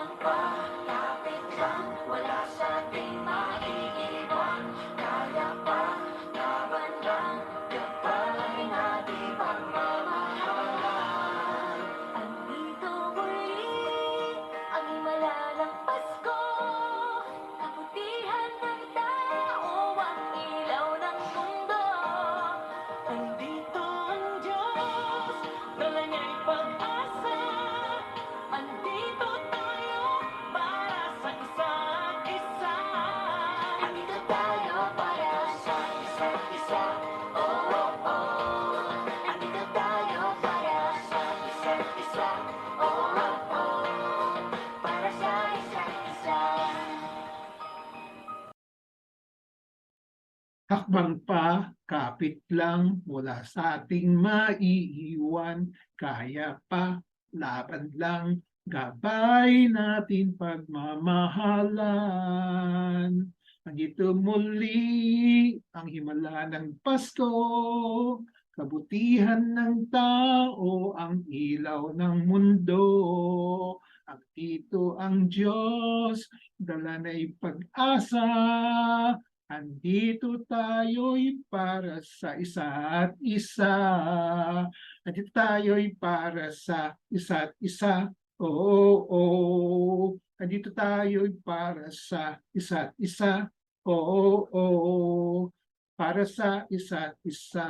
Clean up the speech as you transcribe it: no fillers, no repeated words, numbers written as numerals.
Hakbang pa, kapit lang, wala sa'ting maiiwan. Kaya pa, laban lang, gabay nating pagmamahalan. Andito muli, ang himala ng Pasko. Kabutihan ng tao, ang ilaw ng mundo. Andito ang Diyos, dala niya'y pag-asa. Andito tayo para sa isa't isa. Andito tayo para sa isa't isa. Oh, oh, oh. Andito tayo para sa isa't isa. Oh, oh, oh. Para sa isa't isa. Hakbang pa, kapit lang, wala sa ating maiiwan. Kaya pa, laban lang, gabay natin pagmamahalan. Andito muli ang himala ng Pasko, kabutihan ng tao, ang ilaw ng mundo. Andito ang Diyos, dala na'y pag-asa. Andito tayo'y para sa isa't isa. Andito tayo'y para sa isa't isa. Oo, oo. Andito tayo'y para sa isa't isa. Oo, oo. Para sa isa't isa.